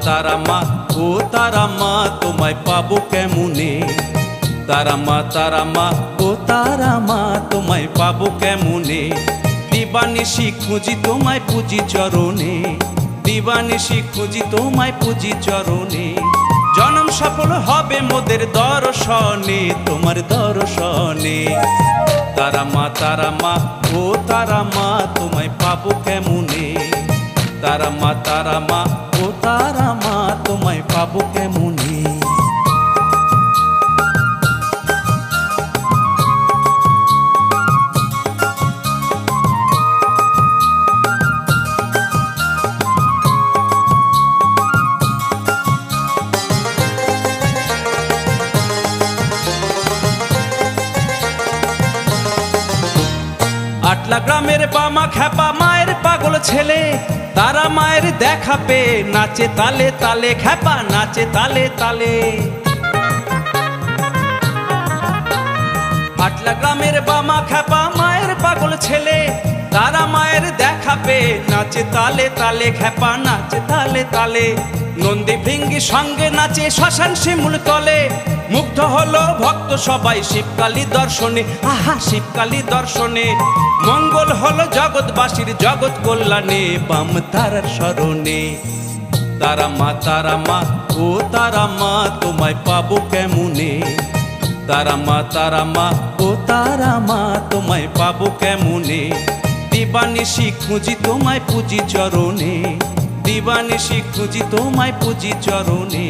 তারা মা ও তারা মা তোমায় পাবো কেমনে, তারা মা ও তারা মা তোমায় পাবো কেমনে। দিবানিশি খুঁজি তোমায় পুজি চরণে, দিবানিশি খুঁজি তোমায় পুজি চরণে। জনম সফল হবে মোদের দর্শনে, তোমার দর্শনে। তারা মা ও তারা মা তোমায় পাবো কেমনে, তারা মা ও তারা মা তোমায় পাবো কেমনে। আটলা গ্রামের বামা খ্যাপা মায়ের পাগল ছেলে, তারা মায়ের দেখা পেয়ে নাচে তালে তালে, খ্যাপা নাচে তালে তালে। আটলা গ্রামের বামা খ্যাপা মায়ের পাগল ছেলে, তারা মায়ের দেখা পেয়ে নাচে তালে তালে, খ্যাপা নাচে তালে তালে। নন্দী ভৃঙ্গি সঙ্গে নাচে শ্মশান শিমুল তলে, মুগ্ধ হলো ভক্ত সবাই শিবকালী দর্শনে, আহা শিবকালী দর্শনে। মঙ্গল হলো জগৎবাসীর জগৎ কল্যাণে, বাম তারার স্মরণে। তারা মা ও তারা মা তোমায় পাবো কেমনে, তারা মা ও তারা মা তোমায় পাবো কেমনে। দিবানিশি খুঁজি তোমায় পুজি চরণে, দিবানিশি খুঁজি তোমায় পুজি চরণে।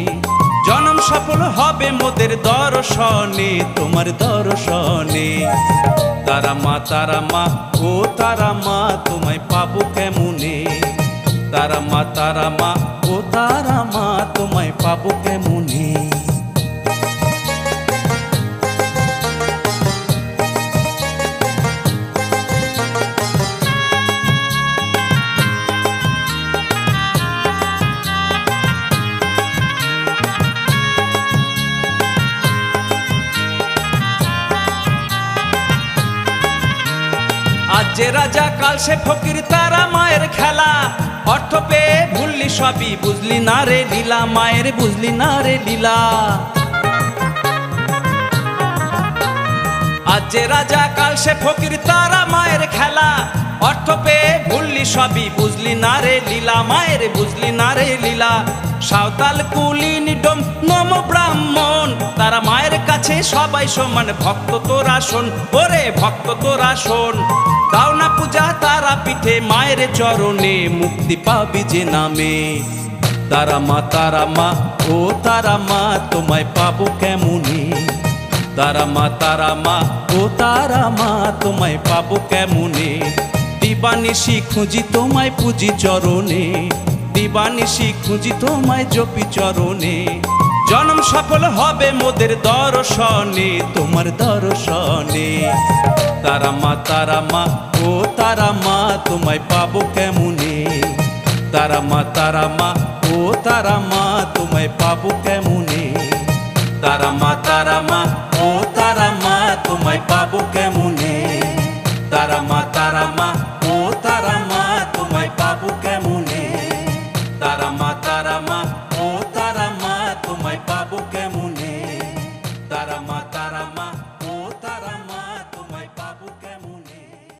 জনম সফল হবে মোদের দর্শনে, তোমার দর্শনে। তারা মা ও তারা মা তোমায় পাবো কেমনে, তারা মা ও তারা মা তোমায় পাবো কেমনে। আজ যে রাজা কাল সে ফকির, তারা মায়ের খেলা। অর্থ পেয়ে ভুললি সবই, বুঝলি না রে লীলা, মায়ের বুঝলি না রে লীলা। আজ যে রাজা কাল সে ফকির, তারা মায়ের খেলা। অর্থ পেয়ে ভুললি সবই, বুঝলি না রে লীলা, মায়ের বুঝলি না রে লীলা। সাঁওতাল কুলি নিডম নম ব্রাহ্মণ, তারা মায়ের কাছে সবাই সমান। ভক্ত তোরা শোন, ওরে ভক্ত তোরা শোন। দাও না পূজা তারা পিঠে মায়ের চরণে, মুক্তি পাবি যে নামে। তারা মা ও তারা মা তোমায় পাবো কেমনে, তারা মা ও তারা মা তোমায় পাবো কেমনে। দিবানিশি খুঁজি তোমায় পুজি চরণে, দিবানিশি খুঁজি তোমায় জপি চরণে। জনম সফল হবে মোদের দর্শনে, তোমার দর্শনে। তারা মা ও তারা মা তোমায় পাবো কেমনে, তারা মা ও তারা মা তোমায় পাবো কেমনে। তারা মা ও তারা মা তোমায় পাবো কেমনে, তারা মা ও তারা মা তোমায় পাবো কেমনে। তারা মা ও তারা মা তোমায় পাবো কেমনে, তারা মা